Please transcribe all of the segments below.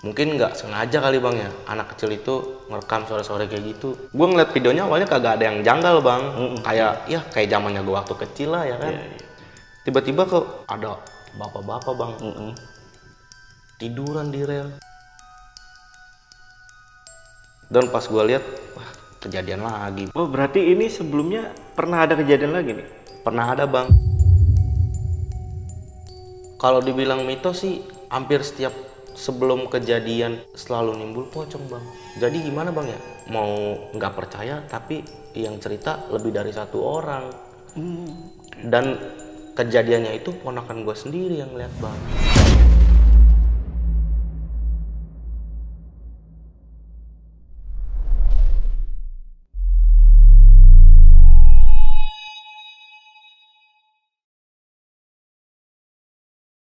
Mungkin nggak sengaja kali bang ya, anak kecil itu ngerekam sore-sore kayak gitu. Gue ngeliat videonya awalnya kagak ada yang janggal bang, kayak zamannya gue waktu kecil lah ya kan. Tiba-tiba kok ada bapak-bapak bang tiduran di rel. Dan pas gue lihat, wah kejadian lagi. Oh, berarti ini sebelumnya pernah ada kejadian lagi nih? Pernah ada bang. Kalau dibilang mitos sih, hampir setiap sebelum kejadian selalu nimbul pocong bang. Jadi gimana bang ya? Mau nggak percaya, tapi yang cerita lebih dari satu orang. Dan kejadiannya itu ponakan gue sendiri yang lihat bang.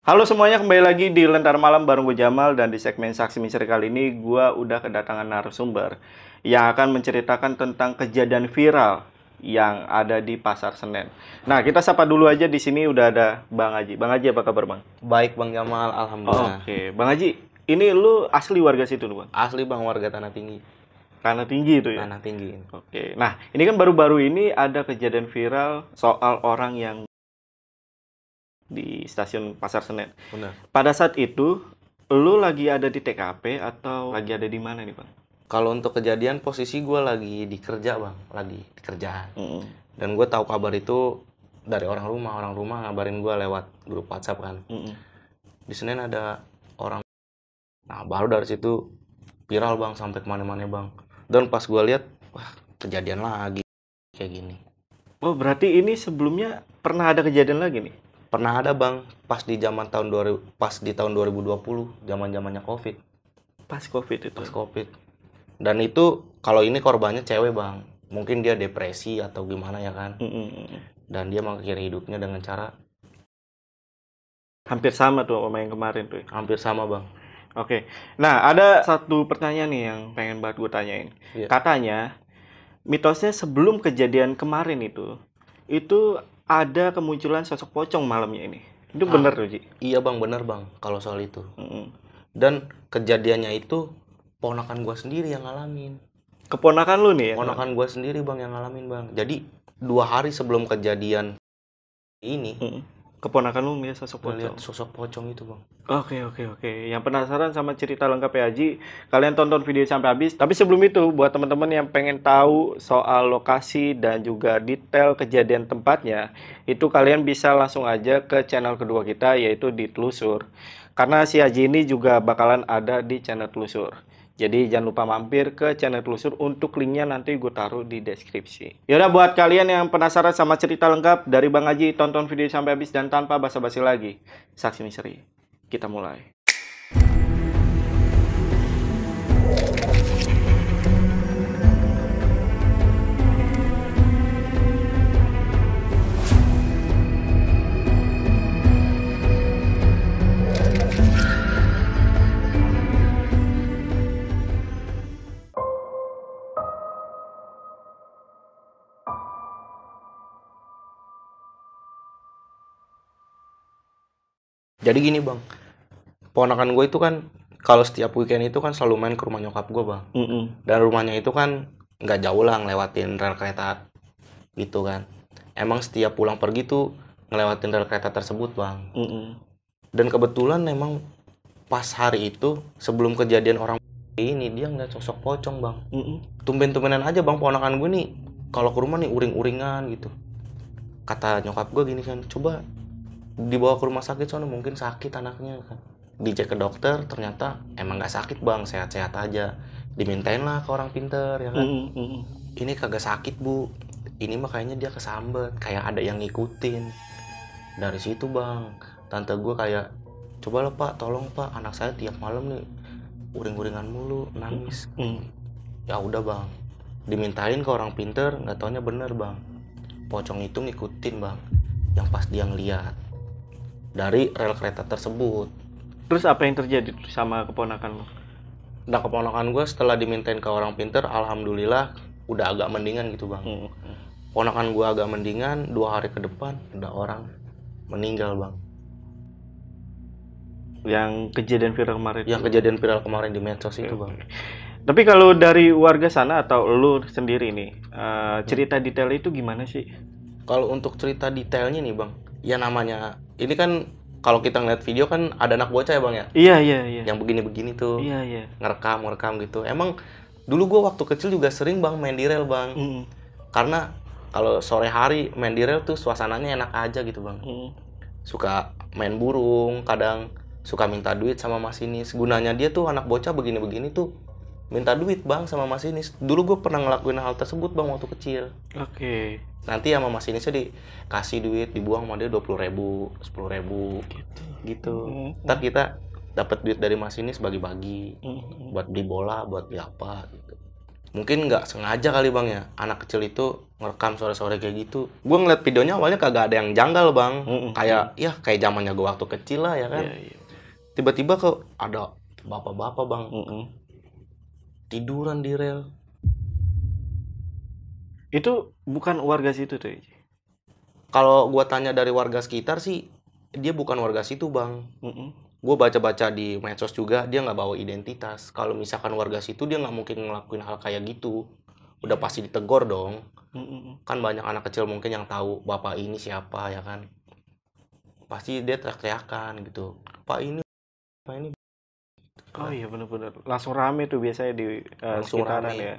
Halo semuanya, kembali lagi di Lentera Malam bareng gue Jamal, dan di segmen Saksi Misteri kali ini gue udah kedatangan narasumber yang akan menceritakan tentang kejadian viral yang ada di Pasar Senen. Nah, kita sapa dulu aja, di sini udah ada Bang Haji. Bang Haji, apa kabar Bang? Baik bang Jamal, alhamdulillah. Oke, Bang Haji, ini lu asli warga situ lu Bang? Asli bang, warga Tanah Tinggi. Tanah Tinggi itu ya? Tanah Tinggi. Oke, nah ini kan baru-baru ini ada kejadian viral soal orang yang di stasiun Pasar Senen. Benar. Pada saat itu, lu lagi ada di TKP atau lagi ada di mana nih Bang? Kalau untuk kejadian posisi gue lagi di kerja bang, lagi di kerjaan. Dan gue tahu kabar itu dari orang rumah ngabarin gue lewat grup WhatsApp kan. Di Senen ada orang. Nah baru dari situ viral bang sampai kemana-mana bang. Dan pas gue lihat, wah kejadian lagi kayak gini. Oh, berarti ini sebelumnya pernah ada kejadian lagi nih? Pernah ada bang, pas di tahun 2020, zaman-zamannya COVID. Pas COVID itu? Pas COVID. Dan itu kalau ini korbannya cewek bang, mungkin dia depresi atau gimana ya kan. Dan dia mengakhiri hidupnya dengan cara hampir sama tuh sama yang kemarin tuh. hampir sama bang. Oke, nah ada satu pertanyaan nih yang pengen banget gue tanyain. Iya. Katanya mitosnya sebelum kejadian kemarin itu ada kemunculan sosok pocong malamnya ini. Itu bener tuh Ji? Iya bang, bener bang kalau soal itu. Dan kejadiannya itu ponakan gue sendiri yang ngalamin. Keponakan lu nih ya? Ponakan gue sendiri bang yang ngalamin bang. Jadi 2 hari sebelum kejadian ini, Keponakan lu ngeliat sosok gue pocong? lihat sosok pocong itu bang. Oke. Yang penasaran sama cerita lengkap ya Haji, kalian tonton video sampai habis. Tapi sebelum itu, buat teman-teman yang pengen tahu soal lokasi dan juga detail kejadian tempatnya, itu kalian bisa langsung aja ke channel kedua kita, yaitu di Telusur. Karena si Haji ini juga bakalan ada di channel Telusur. Jadi jangan lupa mampir ke channel Telusur, untuk linknya nanti gue taruh di deskripsi. Yaudah, buat kalian yang penasaran sama cerita lengkap dari Bang Haji, tonton video sampai habis, dan tanpa basa-basi lagi, Saksi Misteri, kita mulai. Jadi gini bang, ponakan gue itu kan kalau setiap weekend itu kan selalu main ke rumah nyokap gue bang. Dan rumahnya itu kan nggak jauh lah ngelewatin rel kereta gitu kan. Emang setiap pulang pergi tuh ngelewatin rel kereta tersebut bang. Dan kebetulan memang pas hari itu sebelum kejadian orang ini dia ngeliat sosok pocong bang. Tumben-tumbenan aja bang ponakan gue nih kalau ke rumah nih uring-uringan gitu. Kata nyokap gue gini kan, coba dibawa ke rumah sakit soalnya mungkin sakit anaknya kan. Dicek ke dokter, ternyata emang nggak sakit bang, sehat-sehat aja. Dimintain lah ke orang pinter ya kan. Ini kagak sakit bu, ini mah kayaknya dia kesambet, kayak ada yang ngikutin. Dari situ bang, tante gue kayak, coba lah pak, tolong pak, anak saya tiap malam nih uring-uringan mulu, nangis. Ya udah bang, dimintain ke orang pinter, nggak taunya bener bang, pocong itu ngikutin bang, yang pas dia ngeliat dari rel kereta tersebut. Terus apa yang terjadi sama keponakan lo? Nah keponakan gue setelah dimintain ke orang pinter, alhamdulillah udah agak mendingan gitu bang. Ponakan gue agak mendingan, 2 hari ke depan ada orang meninggal bang. Yang kejadian viral kemarin. Yang kejadian viral kemarin di medsos itu, Bang. Tapi kalau dari warga sana atau lu sendiri nih, cerita detail itu gimana sih? Kalau untuk cerita detailnya nih, Bang, ya namanya ini kan kalau kita ngeliat video kan ada anak bocah ya, Bang ya. Iya. Yang begini-begini tuh. Iya. Ngerekam gitu. Emang dulu gua waktu kecil juga sering, Bang, main di rel, Bang. Karena kalau sore hari main di rel tuh suasananya enak aja gitu, Bang. Suka main burung, kadang suka minta duit sama masinis. Gunanya dia tuh anak bocah begini-begini tuh minta duit, Bang, sama masinis. Dulu gue pernah ngelakuin hal tersebut, Bang, waktu kecil. Oke. Nanti sama masinisnya dikasih duit, dibuang sama dia 20.000, 10.000 gitu. Ntar kita dapat duit dari masinis bagi-bagi buat beli bola, buat beli apa gitu. Mungkin nggak sengaja kali, Bang, ya, anak kecil itu ngerekam sore-sore kayak gitu. Gue ngeliat videonya awalnya kagak ada yang janggal, Bang. Kayak zamannya gue waktu kecil lah ya kan. Tiba-tiba kok ada bapak-bapak, Bang, tiduran di rel. Itu bukan warga situ tuh. Kalau gua tanya dari warga sekitar sih, dia bukan warga situ, Bang. Gua baca-baca di medsos juga, dia nggak bawa identitas. Kalau misalkan warga situ, dia nggak mungkin ngelakuin hal kayak gitu. Udah pasti ditegor dong. Kan banyak anak kecil mungkin yang tahu bapak ini siapa ya kan. Pasti dia teriak-teriakan gitu. Pak ini. Oh iya, benar-benar. Langsung rame tuh biasanya di Langsung sekitaran rame. ya.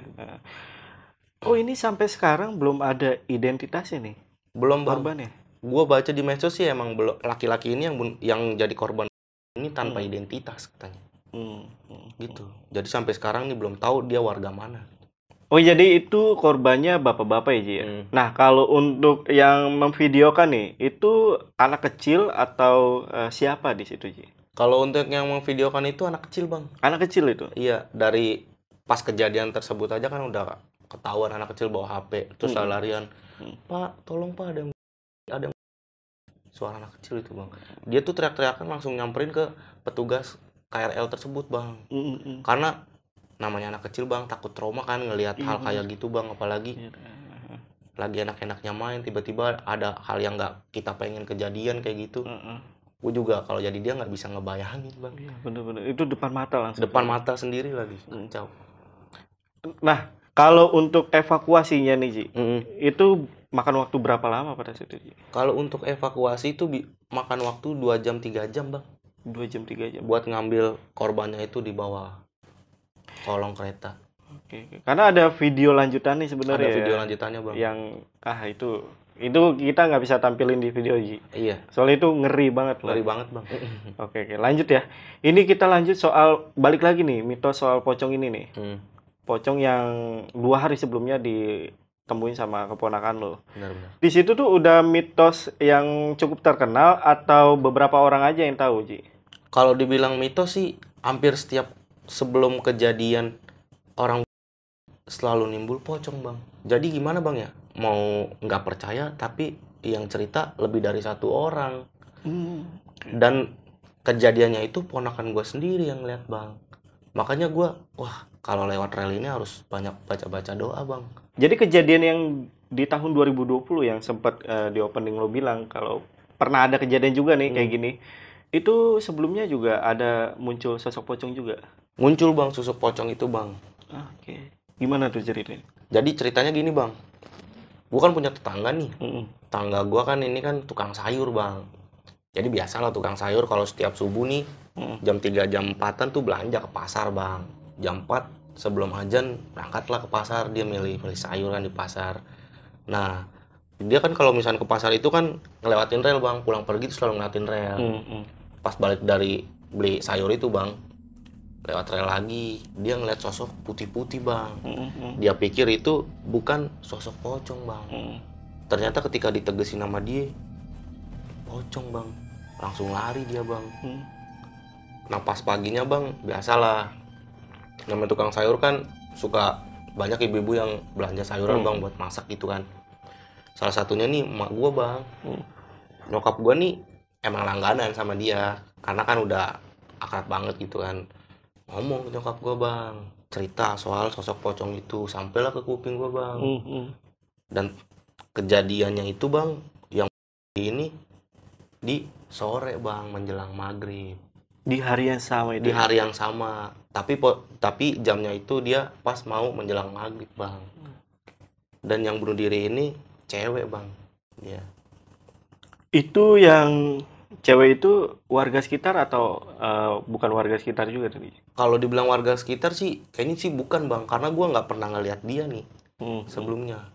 Oh, ini sampai sekarang belum ada identitasnya nih Belum, Bang. korbannya. Gua baca di medsos sih emang belum, laki-laki ini yang jadi korban ini tanpa identitas katanya. Gitu. Jadi sampai sekarang nih belum tahu dia warga mana. Oh, jadi itu korbannya bapak-bapak ya, Ji, ya? Nah, kalau untuk yang memvideokan nih, itu anak kecil atau siapa di situ, Ji? Kalau untuk yang memvideokan itu anak kecil, Bang. Anak kecil itu? Iya, dari pas kejadian tersebut aja kan udah ketahuan anak kecil bawa HP, terus larian. Pak, tolong Pak, ada suara anak kecil itu, Bang. Dia tuh teriak-teriakan langsung nyamperin ke petugas KRL tersebut, Bang. Karena namanya anak kecil, Bang, takut trauma kan ngelihat hal kayak gitu, Bang, apalagi lagi enak-enaknya main tiba-tiba ada hal yang nggak kita pengen kejadian kayak gitu. Gue juga kalau jadi dia nggak bisa ngebayangin, Bang. Iya, bener-bener. Itu depan mata langsung. Depan mata sendiri lagi, kacau. Nah, kalau untuk evakuasinya nih, Ji, itu makan waktu berapa lama pada saat itu, Ji? Kalau untuk evakuasi itu makan waktu 2 jam 3 jam, Bang. 2 jam 3 jam. Buat ngambil korbannya itu di bawah kolong kereta. Oke. Karena ada video lanjutannya sebenarnya. Ada video lanjutannya, Bang. Yang itu kita nggak bisa tampilin di video, Ji. Iya. Soalnya itu ngeri banget lah. Ngeri banget, Bang. Oke, lanjut ya. Ini kita lanjut soal, balik lagi nih, mitos soal pocong ini nih. Pocong yang 2 hari sebelumnya ditemuin sama keponakan lo. Benar-benar. Di situ tuh udah mitos yang cukup terkenal atau beberapa orang aja yang tahu, Ji? Kalau dibilang mitos sih, hampir setiap sebelum kejadian orang selalu nimbul pocong, Bang. Jadi gimana, Bang ya? Mau nggak percaya, tapi yang cerita lebih dari 1 orang. Dan kejadiannya itu ponakan gue sendiri yang lihat, Bang. Makanya gue, wah, kalau lewat rel ini harus banyak baca-baca doa, Bang. Jadi kejadian yang di tahun 2020 yang sempat di opening lo bilang kalau pernah ada kejadian juga nih kayak gini. Itu sebelumnya juga ada muncul sosok pocong juga? Muncul, Bang, sosok pocong itu, Bang. Oke. Gimana tuh ceritanya? Jadi ceritanya gini, Bang. Gue kan punya tetangga nih. Tetangga gue kan ini kan tukang sayur, Bang. Jadi biasalah tukang sayur kalau setiap subuh nih, jam 3 jam 4-an tuh belanja ke pasar, Bang. Jam 4 sebelum azan berangkatlah ke pasar, dia milih sayur kan di pasar. Nah, dia kan kalau misalnya ke pasar itu kan ngelewatin rel, Bang. Pulang pergi tuh selalu ngeliatin rel. Pas balik dari beli sayur itu, Bang, lewat rel lagi, dia ngeliat sosok putih-putih, Bang. Dia pikir itu bukan sosok pocong, Bang. Ternyata ketika ditegesin nama dia, pocong, Bang. Langsung lari dia, Bang. Nah, pas paginya, Bang, biasalah. Namanya tukang sayur kan suka banyak ibu-ibu yang belanja sayuran, Bang, buat masak gitu kan. Salah satunya nih emak gua, Bang. Nyokap gua nih emang langganan sama dia, karena kan udah akrab banget gitu kan. Ngomong ke nyokap gua, Bang, cerita soal sosok pocong itu, sampailah ke kuping gua, Bang. Dan kejadiannya itu, Bang, yang ini di sore, Bang, menjelang maghrib. Di hari yang sama itu. Di hari yang sama. Tapi jamnya itu dia pas mau menjelang maghrib, Bang. Dan yang bunuh diri ini cewek, Bang. Dia. Itu yang cewek itu warga sekitar atau bukan warga sekitar juga tadi? Kalau dibilang warga sekitar sih, kayaknya sih bukan, Bang. Karena gua nggak pernah ngeliat dia nih sebelumnya.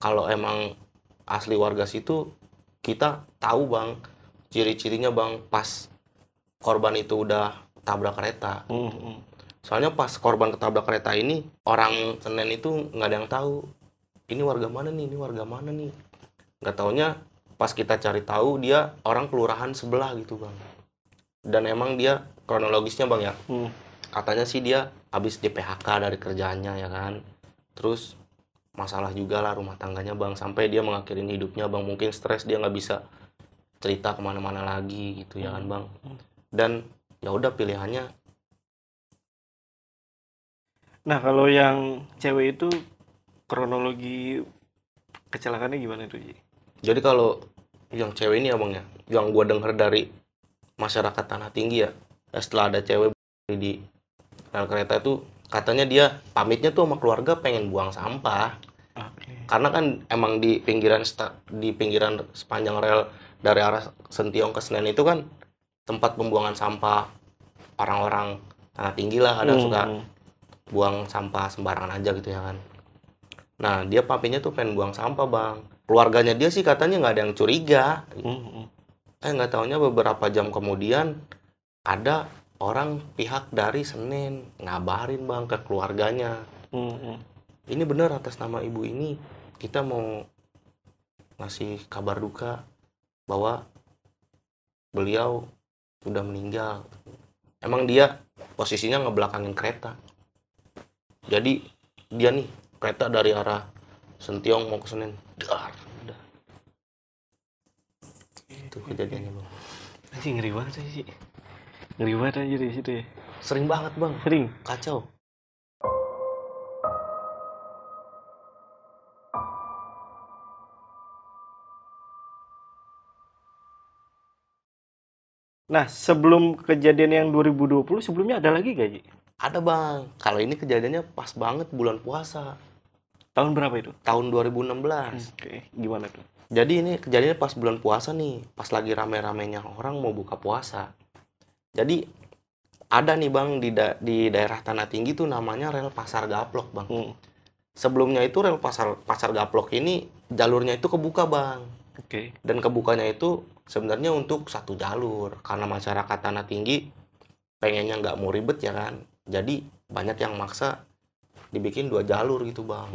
Kalau emang asli warga situ, kita tahu, Bang, ciri-cirinya, Bang, pas korban itu udah tabrak kereta. Soalnya pas korban ketabrak kereta ini, orang Senen itu nggak ada yang tahu. Ini warga mana nih? Ini warga mana nih? Nggak taunya pas kita cari tahu dia orang kelurahan sebelah gitu, Bang. Dan emang dia kronologisnya, Bang, ya. Katanya sih dia habis di PHK dari kerjaannya, ya kan. Terus masalah juga lah rumah tangganya, Bang. Sampai dia mengakhirin hidupnya, Bang. Mungkin stres, dia nggak bisa cerita kemana-mana lagi gitu, ya kan, Bang. Dan ya udah pilihannya. Nah, kalau yang cewek itu kronologi kecelakaannya gimana tuh, Ji? Jadi kalau yang cewek ini ya, Bang, ya, yang gua dengar dari masyarakat Tanah Tinggi ya, setelah ada cewek di rel kereta itu, katanya dia pamitnya tuh sama keluarga pengen buang sampah. Karena kan emang di pinggiran sepanjang rel dari arah Sentiong ke Senen itu kan tempat pembuangan sampah orang-orang Tanah Tinggi lah, ada suka buang sampah sembarangan aja gitu, ya kan. Nah, dia papinya tuh pengen buang sampah, Bang. Keluarganya dia sih katanya nggak ada yang curiga. Nggak taunya beberapa jam kemudian ada orang pihak dari Senen ngabarin, Bang, ke keluarganya. Ini bener atas nama ibu ini, kita mau ngasih kabar duka bahwa beliau sudah meninggal. Emang dia posisinya ngebelakangin kereta. Jadi dia nih kereta dari arah Sentiong mau ke Senen, dar, udah. Itu kejadiannya, Bang. Anjir, ngeri banget sih. Ngeri banget aja di situ ya. Sering banget, Bang. Sering. Kacau. Nah, sebelum kejadian yang 2020, sebelumnya ada lagi gak, Ji? Ada, Bang. Kalau ini kejadiannya pas banget bulan puasa. Tahun berapa itu? Tahun 2016. Oke, gimana tuh? Jadi ini kejadiannya pas bulan puasa nih, pas lagi rame-ramenya orang mau buka puasa. Jadi ada nih, Bang, di daerah Tanah Tinggi tuh namanya rel Pasar Gaplok, Bang. Sebelumnya itu rel Pasar Gaplok ini jalurnya itu kebuka, Bang. Oke. Dan kebukanya itu sebenarnya untuk satu jalur, karena masyarakat Tanah Tinggi pengennya nggak mau ribet, ya kan. Jadi banyak yang maksa dibikin 2 jalur gitu, Bang.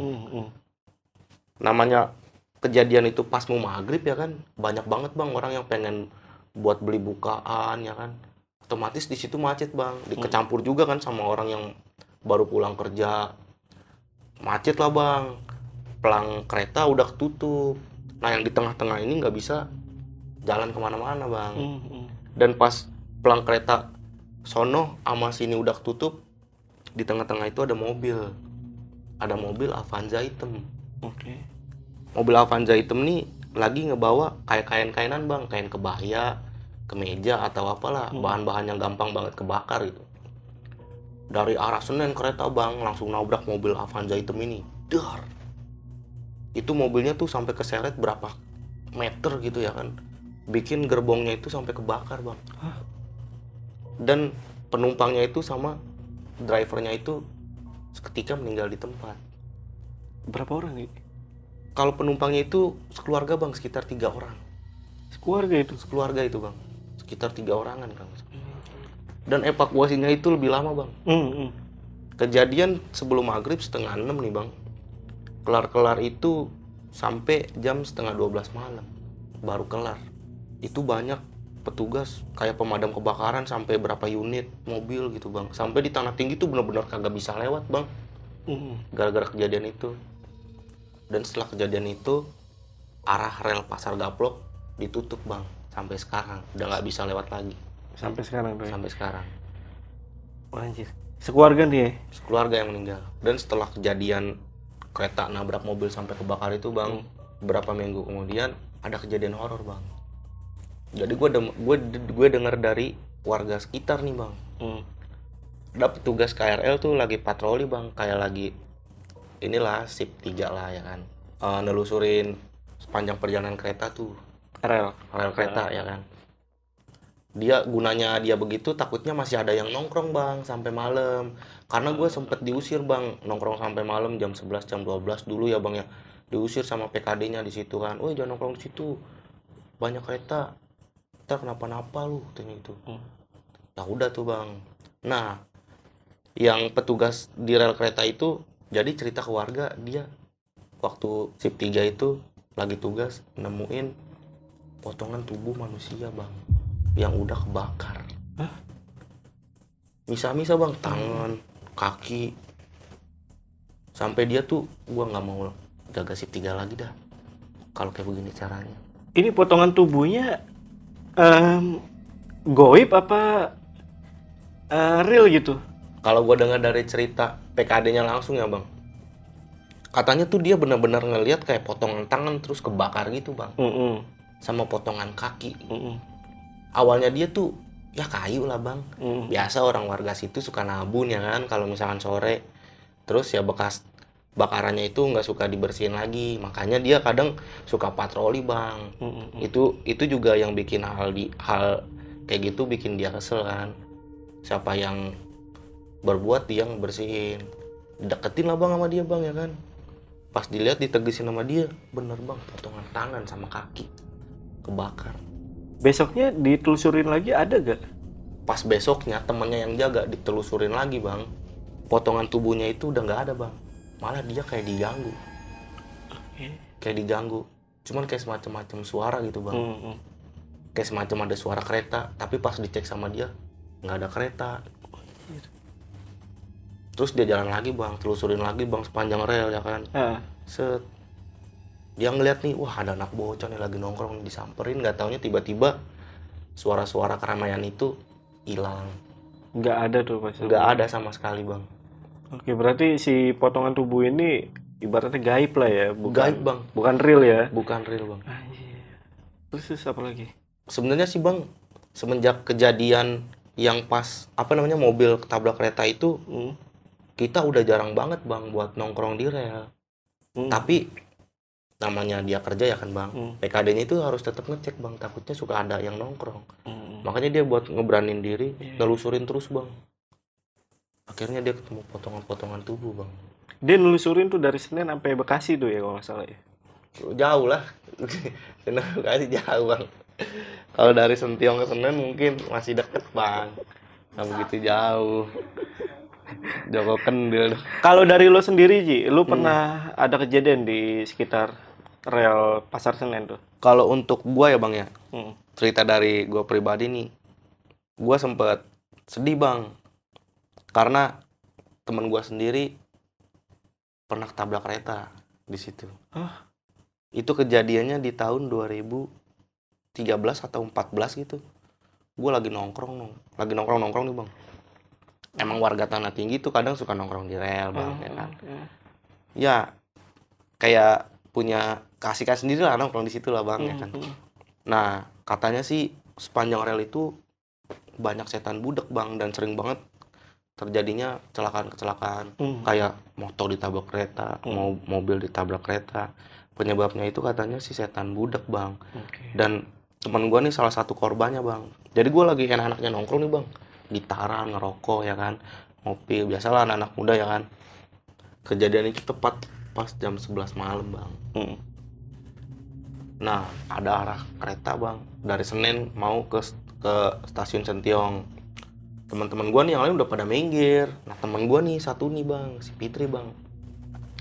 Namanya kejadian itu pas mau maghrib, ya kan, banyak banget, Bang, orang yang pengen buat beli bukaan, ya kan. Otomatis di situ macet, Bang. Dikecampur juga kan sama orang yang baru pulang kerja. Macet lah, Bang. Pelang kereta udah ketutup. Nah, yang di tengah-tengah ini nggak bisa jalan kemana-mana, Bang. Dan pas pelang kereta sono sama sini udah ketutup, di tengah-tengah itu ada mobil. Ada mobil Avanza hitam. Oke. Mobil Avanza hitam nih lagi ngebawa kayak kain-kainan, Bang. Kain kebaya, kemeja atau apalah. Bahan-bahan yang gampang banget kebakar gitu. Dari arah Senen kereta, Bang, langsung nabrak mobil Avanza hitam ini. Dar. Itu mobilnya tuh sampai keseret berapa meter gitu, ya kan. Bikin gerbongnya itu sampai kebakar, Bang. Dan penumpangnya itu sama drivernya itu seketika meninggal di tempat. Berapa orang nih? Kalau penumpangnya itu sekeluarga, Bang, sekitar 3 orang. Sekeluarga itu? Sekeluarga itu, Bang. Sekitar 3 orangan, Bang. Dan evakuasinya itu lebih lama, Bang. Kejadian sebelum maghrib setengah 6 nih, Bang. Kelar-kelar itu sampai jam setengah 12 malam. Baru kelar. Itu banyak petugas kayak pemadam kebakaran sampai berapa unit mobil gitu, Bang. Sampai di Tanah Tinggi tuh benar-benar kagak bisa lewat, Bang. Gara-gara kejadian itu. Dan setelah kejadian itu arah rel Pasar Gaplok ditutup, Bang, sampai sekarang. Udah nggak bisa lewat lagi. Sampai sekarang tuh. Sampai sekarang. Anjir. Sekeluarga nih ya? Sekeluarga yang meninggal. Dan setelah kejadian kereta nabrak mobil sampai kebakar itu, Bang, beberapa minggu kemudian ada kejadian horor, Bang. Jadi gue dengar dari warga sekitar nih bang. Ada petugas KRL tuh lagi patroli bang, kayak lagi inilah sip 3 lah ya kan, nelusurin sepanjang perjalanan kereta tuh, rel kereta ya kan. Dia gunanya dia begitu takutnya masih ada yang nongkrong bang sampai malam, karena gue sempet diusir bang nongkrong sampai malam jam 11 jam 12 dulu ya bang ya, diusir sama PKD-nya di situ kan. Woi jangan nongkrong di situ, banyak kereta, ntar kenapa-napa lu katanya gitu. Ya udah tuh bang. Nah yang petugas di rel kereta itu jadi cerita ke warga, dia waktu sip 3 itu lagi tugas nemuin potongan tubuh manusia bang yang udah kebakar. Misa-misa bang, tangan, kaki, sampai dia tuh gua nggak mau jaga sip 3 lagi dah kalau kayak begini caranya. Ini potongan tubuhnya goib apa real gitu? Kalau gua dengar dari cerita PKD-nya langsung ya bang, katanya tuh dia benar-benar ngelihat kayak potongan tangan terus kebakar gitu bang, sama potongan kaki. Awalnya dia tuh ya kayu lah bang, biasa orang warga situ suka nabun ya kan kalau misalkan sore, terus ya bekas bakarannya itu nggak suka dibersihin lagi, makanya dia kadang suka patroli bang. Itu juga yang bikin hal kayak gitu bikin dia kesel kan, siapa yang berbuat dia bersihin, deketin lah bang sama dia bang ya kan. Pas dilihat ditegesin sama dia, bener bang potongan tangan sama kaki kebakar. Besoknya ditelusurin lagi ada gak? Pas besoknya temennya yang jaga ditelusurin lagi bang, potongan tubuhnya itu udah nggak ada bang, malah dia kayak diganggu. Kayak diganggu, cuman kayak semacam suara gitu bang. Kayak semacam ada suara kereta, tapi pas dicek sama dia nggak ada kereta. Terus dia jalan lagi bang, telusurin lagi bang sepanjang rel ya kan. Set, dia ngeliat nih, wah ada anak bocah nih lagi nongkrong, disamperin, nggak taunya tiba-tiba suara-suara keramaian itu hilang. Nggak ada tuh pas. Nggak ada sama sekali bang. Oke, berarti si potongan tubuh ini ibaratnya gaib lah ya, Gaib bang, bukan real ya? bukan real bang. Terus apa lagi? Sebenarnya sih bang, semenjak kejadian yang pas apa namanya mobil ketabrak kereta itu, kita udah jarang banget bang buat nongkrong di rel. Tapi namanya dia kerja ya kan bang, PKD-nya itu harus tetap ngecek bang, takutnya suka ada yang nongkrong. Makanya dia buat ngeberanin diri, nelusurin terus bang. Akhirnya dia ketemu potongan-potongan tubuh bang. Dia nelusurin tuh dari Senen sampai Bekasi tuh ya kalau nggak salah ya? Jauh lah, Senen Bekasi jauh bang. Kalau dari Sentiong ke Senen mungkin masih deket bang, nggak begitu jauh. Joko Kendil. Kalau dari lo sendiri Ji, lo pernah ada kejadian di sekitar rel Pasar Senen tuh? Kalau untuk gua ya bang ya, cerita dari gua pribadi nih, gua sempet sedih bang, karena teman gua sendiri pernah tabrak kereta di situ. Itu kejadiannya di tahun 2013 atau 14 gitu. Gua lagi nongkrong nih bang. Emang warga Tanah Tinggi tuh kadang suka nongkrong di rel bang, ya kan. Ya kayak punya keasikan sendiri lah nongkrong di situ lah bang, ya kan. Nah katanya sih sepanjang rel itu banyak setan budak bang, dan sering banget terjadinya kecelakaan, kayak motor ditabrak kereta, mobil ditabrak kereta. Penyebabnya itu katanya sih setan budak bang. Dan teman gua nih salah satu korbannya bang. Jadi gua lagi enak-enaknya nongkrong nih bang, gitaran, ngerokok ya kan, ngopi, biasalah anak-anak muda ya kan. Kejadian itu tepat pas jam 11 malam bang. Nah ada arah kereta bang dari Senen mau ke stasiun Sentiong. Teman-teman gua nih yang lain udah pada minggir. Nah teman gua nih satu nih bang, si Fitri bang,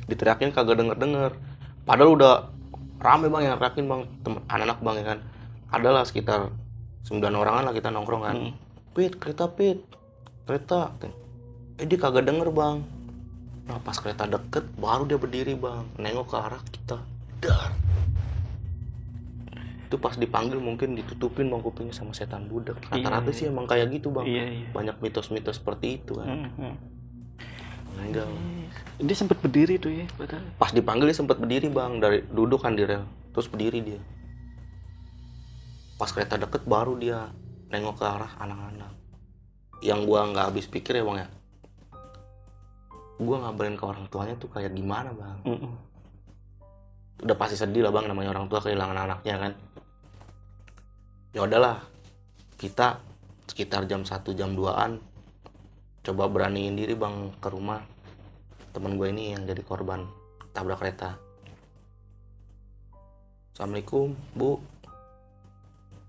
diteriakin kagak denger, padahal udah rame bang yang teriakin bang, anak-anak bang ya kan. Adalah sekitar 9 orangan lah kita nongkrong kan. Pit, kereta. Dia kagak denger bang. Nah pas kereta deket baru dia berdiri bang, nengok ke arah kita. Dar. Itu pas dipanggil mungkin ditutupin bang kupingnya sama setan budak. Rata-rata sih emang kayak gitu bang. Banyak mitos-mitos seperti itu kan. Enggak. Dia sempat berdiri tuh ya? Pas dipanggil dia sempat berdiri bang, dari duduk kan di rel, terus berdiri dia. Pas kereta deket baru dia nengok ke arah anak-anak. Yang gua nggak habis pikir ya bang ya, gua ngabarin ke orang tuanya tuh kayak gimana bang. Udah pasti sedih lah bang, namanya orang tua kehilangan anaknya kan. Ya udahlah, kita sekitar jam 1 jam 2-an coba beraniin diri bang ke rumah temen gue ini yang jadi korban tabrak kereta. Assalamualaikum bu.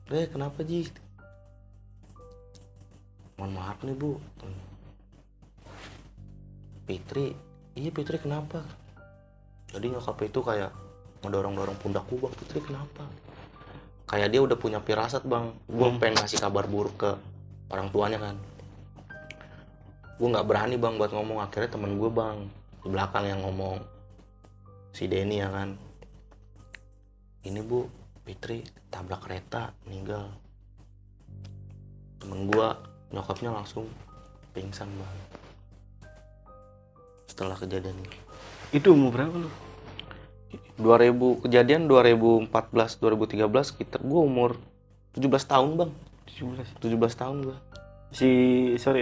Kenapa Ji? Mohon maaf nih bu, Fitri. Iya Fitri kenapa? Jadi nyokap itu kayak ngedorong-dorong pundakku, bang Fitri kenapa? Kayak dia udah punya firasat bang. Gue pengen ngasih kabar buruk ke orang tuanya kan. Gue nggak berani bang buat ngomong. Akhirnya temen gue bang di belakang yang ngomong, si Denny ya kan. Ini bu, Fitri tabrak kereta meninggal. Temen gue nyokapnya langsung pingsan bang setelah kejadian ini. Itu umur berapa lu? 2000 kejadian 2014 2013 sekitar gue umur 17 tahun bang. 17 tahun gue.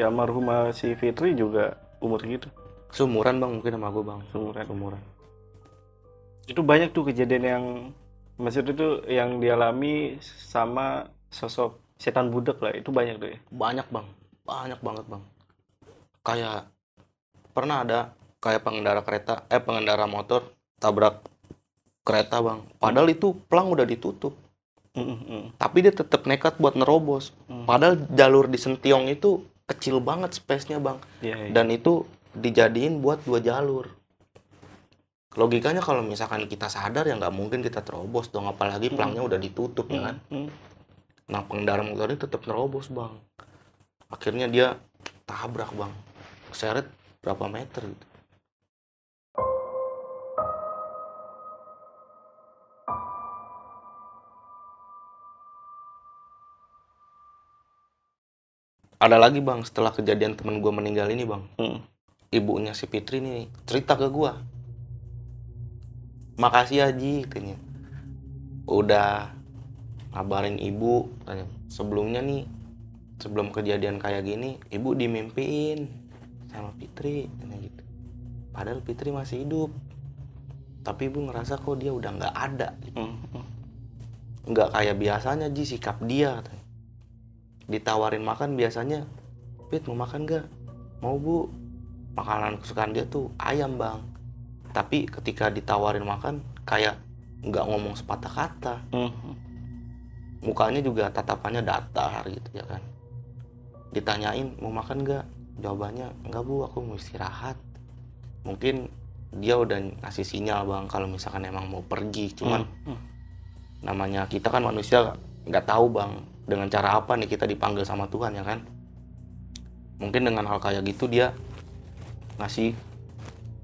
Almarhumah si Fitri juga umur gitu. Seumuran bang mungkin sama gue bang. Seumuran. Itu banyak tuh kejadian yang maksud itu yang dialami sama sosok setan budak lah, itu banyak tuh ya. Banyak bang, banyak banget bang. Kayak pernah ada kayak pengendara motor tabrak kereta bang. Padahal itu pelang udah ditutup. Tapi dia tetap nekat buat nerobos. Padahal jalur di Sentiong itu kecil banget space-nya bang. Yeah. Dan itu dijadiin buat 2 jalur. Logikanya kalau misalkan kita sadar ya nggak mungkin kita terobos dong, apalagi pelangnya udah ditutup ya kan. Nah pengendara motor ini tetap nerobos bang. Akhirnya dia tabrak bang, keseret berapa meter gitu. Ada lagi bang, setelah kejadian temen gue meninggal ini bang, ibunya si Fitri nih cerita ke gue, makasih Haji katanya, udah ngabarin ibu katanya. Sebelumnya nih, sebelum kejadian kayak gini, ibu dimimpiin sama Fitri katanya gitu. Padahal Fitri masih hidup, tapi ibu ngerasa kok dia udah nggak ada gitu. Nggak kayak biasanya Ji sikap dia katanya. Ditawarin makan biasanya, Fit mau makan gak? Mau bu. Makanan kesukaan dia tuh ayam bang. Tapi ketika ditawarin makan kayak nggak ngomong sepatah kata. Mukanya juga tatapannya datar gitu ya kan. Ditanyain mau makan gak? Jawabannya enggak bu, aku mau istirahat. Mungkin dia udah ngasih sinyal bang kalau misalkan emang mau pergi. Cuman namanya kita kan manusia nggak tahu bang dengan cara apa nih kita dipanggil sama Tuhan ya kan. Mungkin dengan hal kayak gitu dia ngasih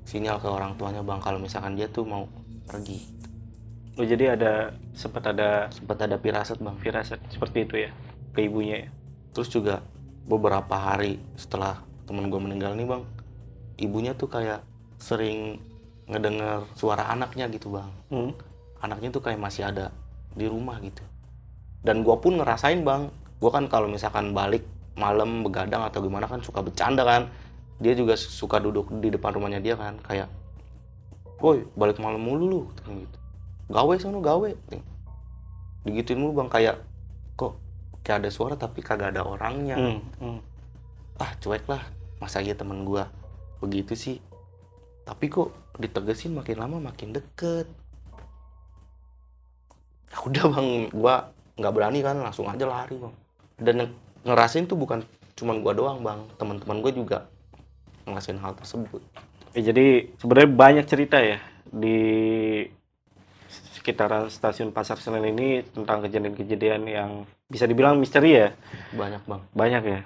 sinyal ke orang tuanya bang kalau misalkan dia tuh mau pergi. Oh jadi sempat ada firasat bang. Firasat seperti itu ya ke ibunya ya. Terus juga beberapa hari setelah temen gue meninggal nih bang, ibunya tuh kayak sering ngedenger suara anaknya gitu bang. Anaknya tuh kayak masih ada di rumah gitu. Dan gue pun ngerasain bang, gue kan kalau misalkan balik malam begadang atau gimana kan suka bercanda kan. Dia juga suka duduk di depan rumahnya dia kan, kayak, woi balik malam mulu lu, gitu. Gawe sono gawe, digituin mulu bang, kayak kok kayak ada suara tapi kagak ada orangnya. Ah cuek lah, masa iya temen gue begitu sih. Tapi kok ditegesin makin lama makin deket. Ya udah bang, gue nggak berani kan, langsung aja lari bang. Dan ngerasain tuh bukan cuman gue doang bang, teman-teman gue juga ngerasain hal tersebut. Jadi sebenarnya banyak cerita ya di sekitaran stasiun Pasar Senen ini tentang kejadian-kejadian yang bisa dibilang misteri ya. Banyak bang. Banyak ya.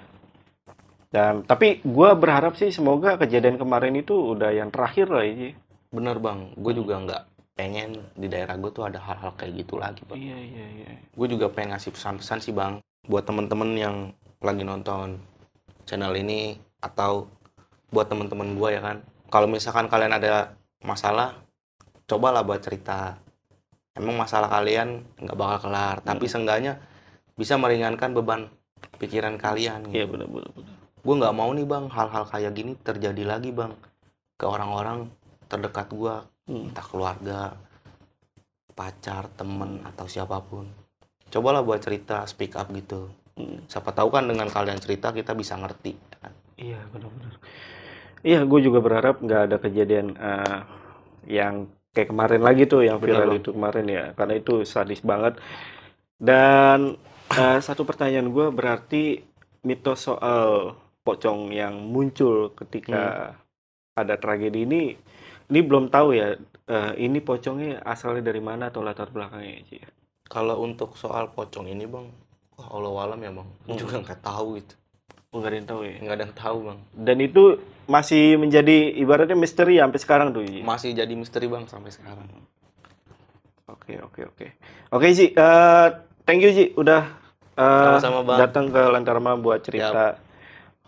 Dan tapi gue berharap sih semoga kejadian kemarin itu udah yang terakhir lah ini. Bener bang, gue juga nggak pengen di daerah gue tuh ada hal-hal kayak gitu lagi bang. Iya. Gue juga pengen ngasih pesan-pesan sih bang buat temen-temen yang lagi nonton channel ini atau buat temen-temen gue ya kan. Kalau misalkan kalian ada masalah, cobalah buat cerita. Emang masalah kalian nggak bakal kelar, tapi seenggaknya bisa meringankan beban pikiran kalian Iya, gitu. benar. Gue nggak mau nih bang hal-hal kayak gini terjadi lagi bang ke orang-orang terdekat gue, entah keluarga, pacar, temen atau siapapun. Cobalah buat cerita, speak up gitu. Siapa tahu kan dengan kalian cerita kita bisa ngerti kan? Iya, benar. Iya, gue juga berharap nggak ada kejadian yang kayak kemarin lagi tuh, yang Bener, viral Bang. itu kemarin ya, karena itu sadis banget. Dan satu pertanyaan gue, berarti mitos soal pocong yang muncul ketika ada tragedi ini belum tahu ya, ini pocongnya asalnya dari mana atau latar belakangnya sih? Kalau untuk soal pocong ini bang, wah Allah alam ya bang, juga nggak tahu gitu, Nggak ada yang tahu ya. nggak ada yang tahu bang. Dan itu masih menjadi ibaratnya misteri sampai sekarang tuh, Ji. Masih jadi misteri bang sampai sekarang. Oke. Oke, Ji. Thank you, Ji, udah Sama-sama, Bang. datang ke Lentarma buat cerita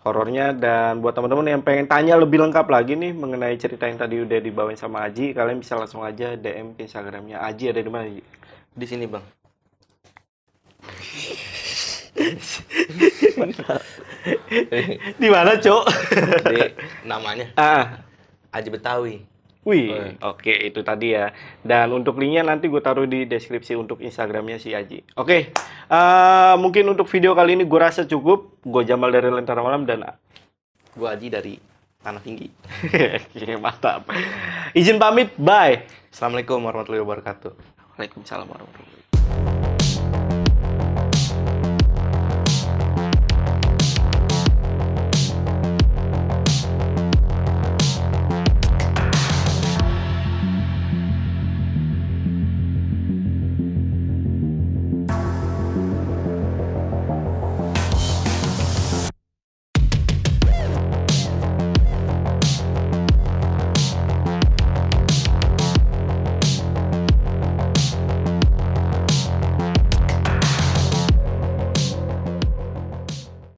horornya. Dan buat teman-teman yang pengen tanya lebih lengkap lagi nih mengenai cerita yang tadi udah dibawain sama Aji, kalian bisa langsung aja DM ke Instagramnya Aji. Ada di mana, Ji? Di sini bang. Di mana, Cok? Di namanya Aji Betawi. Wih, oke, itu tadi ya. Dan untuk linknya nanti gue taruh di deskripsi untuk Instagramnya si Aji. Oke, mungkin untuk video kali ini gue rasa cukup. Gue Jamal dari Lentera Malam dan Gue Aji dari Tanah Tinggi. mantap. Izin pamit, bye. Assalamualaikum warahmatullahi wabarakatuh. Waalaikumsalam warahmatullahi wabarakatuh.